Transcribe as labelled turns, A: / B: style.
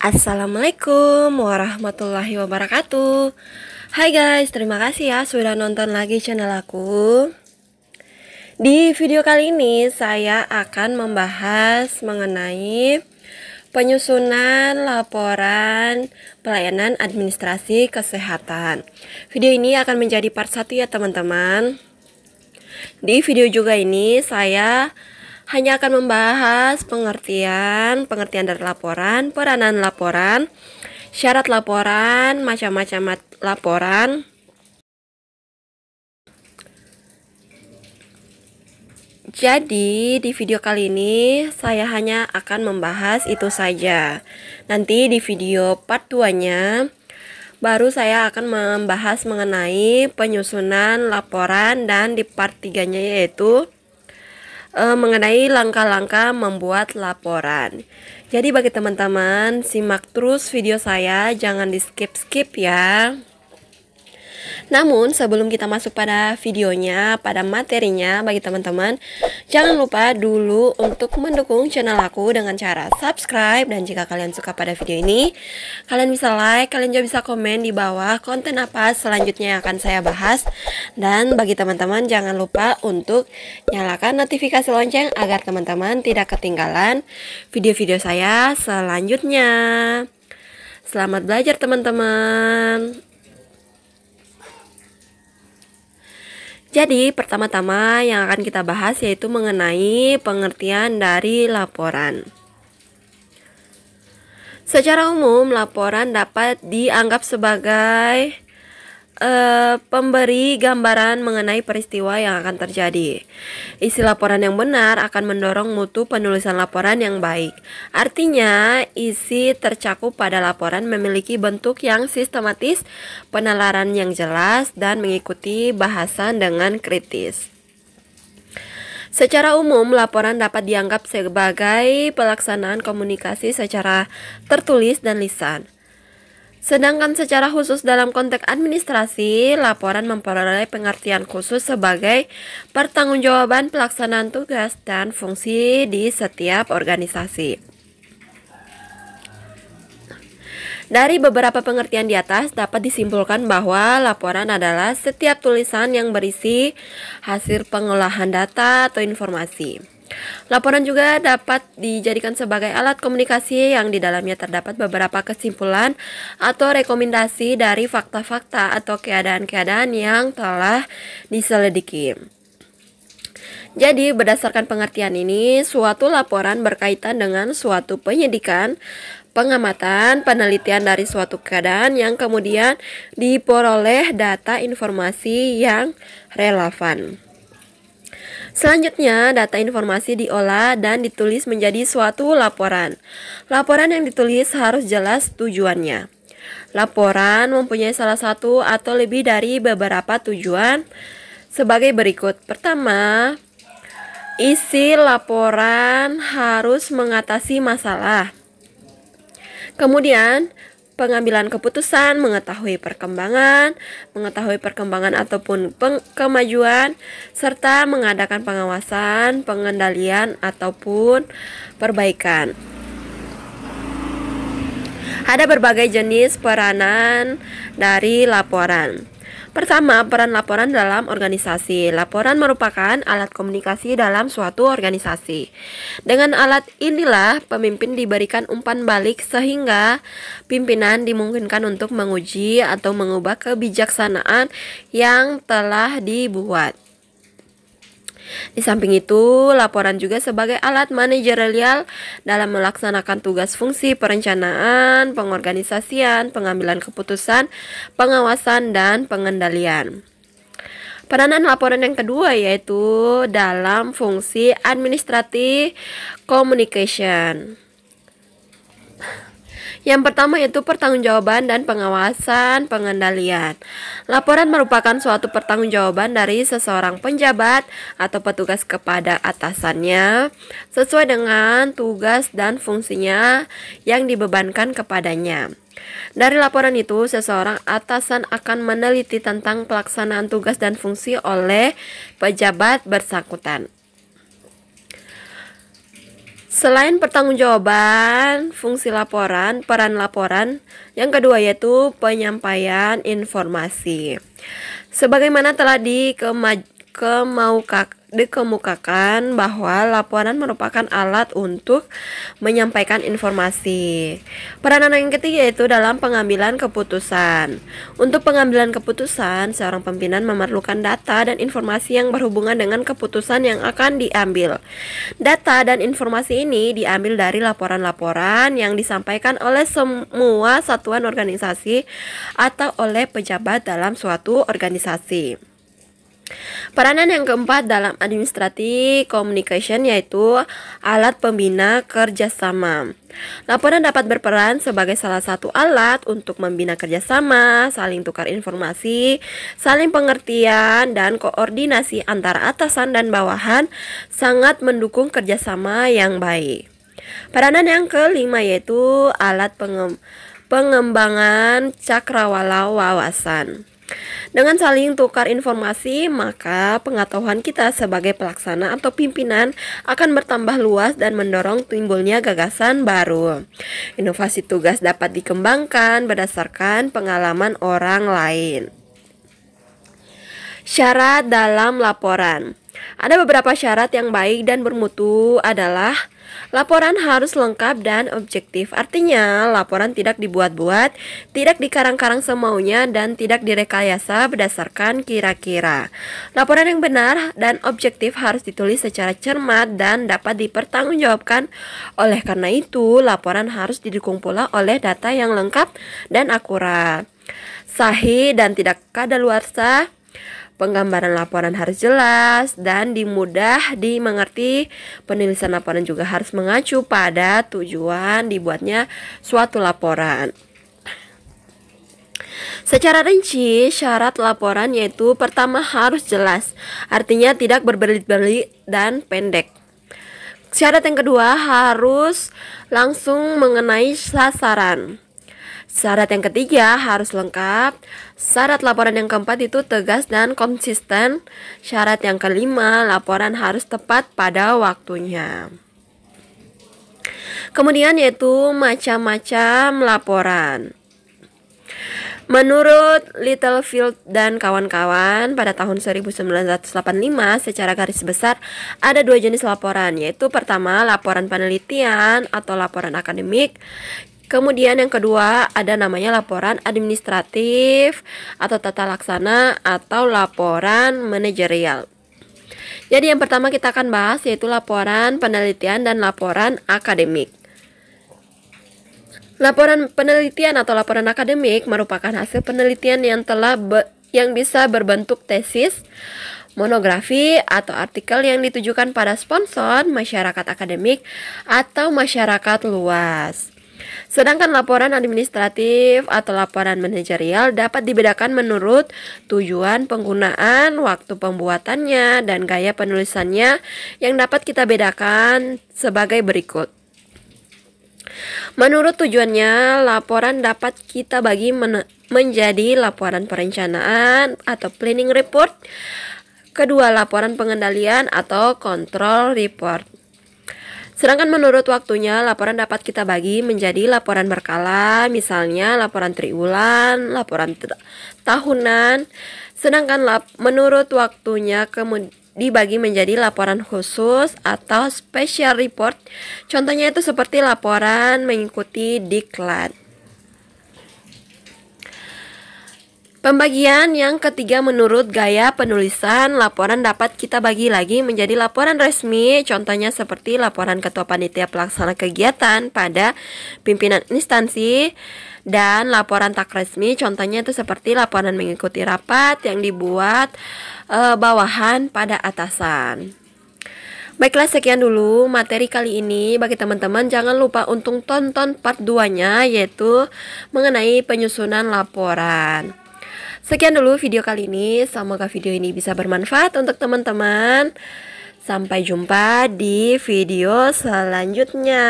A: Assalamualaikum warahmatullahi wabarakatuh. Hai guys, terima kasih ya sudah nonton lagi channel aku. Di video kali ini saya akan membahas mengenai penyusunan laporan pelayanan administrasi kesehatan. Video ini akan menjadi part 1 ya teman-teman. Di video juga ini saya hanya akan membahas pengertian dari laporan, peranan laporan, syarat laporan, macam-macam laporan. Jadi di video kali ini saya hanya akan membahas itu saja. Nanti di video part 2-nya baru saya akan membahas mengenai penyusunan laporan, dan di part 3-nya yaitu mengenai langkah-langkah membuat laporan. Jadi bagi teman-teman, simak terus video saya, jangan di skip-skip ya. Namun sebelum kita masuk pada videonya, pada materinya, bagi teman-teman jangan lupa dulu untuk mendukung channel aku dengan cara subscribe. Dan jika kalian suka pada video ini, kalian bisa like, kalian juga bisa komen di bawah konten apa selanjutnya yang akan saya bahas. Dan bagi teman-teman jangan lupa untuk nyalakan notifikasi lonceng agar teman-teman tidak ketinggalan video-video saya selanjutnya. Selamat belajar teman-teman. Jadi pertama-tama yang akan kita bahas yaitu mengenai pengertian dari laporan. Secara umum, laporan dapat dianggap sebagai pemberi gambaran mengenai peristiwa yang akan terjadi. Isi laporan yang benar akan mendorong mutu penulisan laporan yang baik. Artinya, isi tercakup pada laporan memiliki bentuk yang sistematis, penalaran yang jelas, dan mengikuti bahasan dengan kritis. Secara umum, laporan dapat dianggap sebagai pelaksanaan komunikasi secara tertulis dan lisan. Sedangkan secara khusus dalam konteks administrasi, laporan memperoleh pengertian khusus sebagai pertanggungjawaban pelaksanaan tugas dan fungsi di setiap organisasi. Dari beberapa pengertian di atas dapat disimpulkan bahwa laporan adalah setiap tulisan yang berisi hasil pengolahan data atau informasi. Laporan juga dapat dijadikan sebagai alat komunikasi yang di dalamnya terdapat beberapa kesimpulan atau rekomendasi dari fakta-fakta atau keadaan-keadaan yang telah diselidiki. Jadi berdasarkan pengertian ini, suatu laporan berkaitan dengan suatu penyidikan, pengamatan, penelitian dari suatu keadaan yang kemudian diperoleh data informasi yang relevan. Selanjutnya, data informasi diolah dan ditulis menjadi suatu laporan. Laporan yang ditulis harus jelas tujuannya. Laporan mempunyai salah satu atau lebih dari beberapa tujuan sebagai berikut. Pertama, isi laporan harus mengatasi masalah. Kemudian, pengambilan keputusan, mengetahui perkembangan ataupun kemajuan, serta mengadakan pengawasan, pengendalian ataupun perbaikan. Ada berbagai jenis peranan dari laporan. Pertama, peran laporan dalam organisasi. Laporan merupakan alat komunikasi dalam suatu organisasi. Dengan alat inilah pemimpin diberikan umpan balik sehingga pimpinan dimungkinkan untuk menguji atau mengubah kebijaksanaan yang telah dibuat. Di samping itu, laporan juga sebagai alat manajerial dalam melaksanakan tugas fungsi perencanaan, pengorganisasian, pengambilan keputusan, pengawasan, dan pengendalian. Peranan laporan yang kedua yaitu dalam fungsi administratif communication. Yang pertama yaitu pertanggungjawaban dan pengawasan pengendalian. Laporan merupakan suatu pertanggungjawaban dari seseorang penjabat atau petugas kepada atasannya sesuai dengan tugas dan fungsinya yang dibebankan kepadanya. Dari laporan itu, seseorang atasan akan meneliti tentang pelaksanaan tugas dan fungsi oleh pejabat bersangkutan. Selain pertanggungjawaban, fungsi laporan, peran laporan yang kedua yaitu penyampaian informasi. Sebagaimana telah dikemukakan bahwa laporan merupakan alat untuk menyampaikan informasi. Peranan yang ketiga yaitu dalam pengambilan keputusan. Untuk pengambilan keputusan, seorang pimpinan memerlukan data dan informasi yang berhubungan dengan keputusan yang akan diambil. Data dan informasi ini diambil dari laporan-laporan yang disampaikan oleh semua satuan organisasi atau oleh pejabat dalam suatu organisasi. Peranan yang keempat dalam administratif communication yaitu alat pembina kerjasama. Laporan dapat berperan sebagai salah satu alat untuk membina kerjasama, saling tukar informasi, saling pengertian, dan koordinasi antara atasan dan bawahan sangat mendukung kerjasama yang baik. Peranan yang kelima yaitu alat pengembangan cakrawala wawasan. Dengan saling tukar informasi, maka pengetahuan kita sebagai pelaksana atau pimpinan akan bertambah luas dan mendorong timbulnya gagasan baru. Inovasi tugas dapat dikembangkan berdasarkan pengalaman orang lain. Syarat dalam laporan. Ada beberapa syarat yang baik dan bermutu adalah laporan harus lengkap dan objektif. Artinya, laporan tidak dibuat-buat, tidak dikarang-karang semaunya, dan tidak direkayasa berdasarkan kira-kira. Laporan yang benar dan objektif harus ditulis secara cermat dan dapat dipertanggungjawabkan. Oleh karena itu, laporan harus didukung pula oleh data yang lengkap dan akurat, sahih dan tidak kadaluarsa. Penggambaran laporan harus jelas dan mudah dimengerti. Penulisan laporan juga harus mengacu pada tujuan dibuatnya suatu laporan. Secara rinci, syarat laporan yaitu pertama harus jelas, artinya tidak berbelit-belit dan pendek. Syarat yang kedua harus langsung mengenai sasaran. Syarat yang ketiga harus lengkap. Syarat laporan yang keempat itu tegas dan konsisten. Syarat yang kelima, laporan harus tepat pada waktunya. Kemudian yaitu macam-macam laporan. Menurut Littlefield dan kawan-kawan pada tahun 1985 secara garis besar ada dua jenis laporan, yaitu pertama laporan penelitian atau laporan akademik. Kemudian yang kedua ada namanya laporan administratif atau tata laksana atau laporan manajerial. Jadi yang pertama kita akan bahas yaitu laporan penelitian dan laporan akademik. Laporan penelitian atau laporan akademik merupakan hasil penelitian yang bisa berbentuk tesis, monografi, atau artikel yang ditujukan pada sponsor, masyarakat akademik, atau masyarakat luas. Sedangkan laporan administratif atau laporan manajerial dapat dibedakan menurut tujuan penggunaan, waktu pembuatannya, dan gaya penulisannya yang dapat kita bedakan sebagai berikut. Menurut tujuannya, laporan dapat kita bagi menjadi laporan perencanaan atau planning report, kedua laporan pengendalian atau control report. Sedangkan menurut waktunya, laporan dapat kita bagi menjadi laporan berkala, misalnya laporan triwulan, laporan tahunan. Sedangkan menurut waktunya dibagi menjadi laporan khusus atau special report. Contohnya itu seperti laporan mengikuti diklat. Pembagian yang ketiga menurut gaya penulisan, laporan dapat kita bagi lagi menjadi laporan resmi, contohnya seperti laporan ketua panitia pelaksana kegiatan pada pimpinan instansi, dan laporan tak resmi, contohnya itu seperti laporan mengikuti rapat yang dibuat bawahan pada atasan. Baiklah, sekian dulu materi kali ini. Bagi teman-teman jangan lupa untuk tonton part 2-nya yaitu mengenai penyusunan laporan. Sekian dulu video kali ini, semoga video ini bisa bermanfaat untuk teman-teman. Sampai jumpa di video selanjutnya.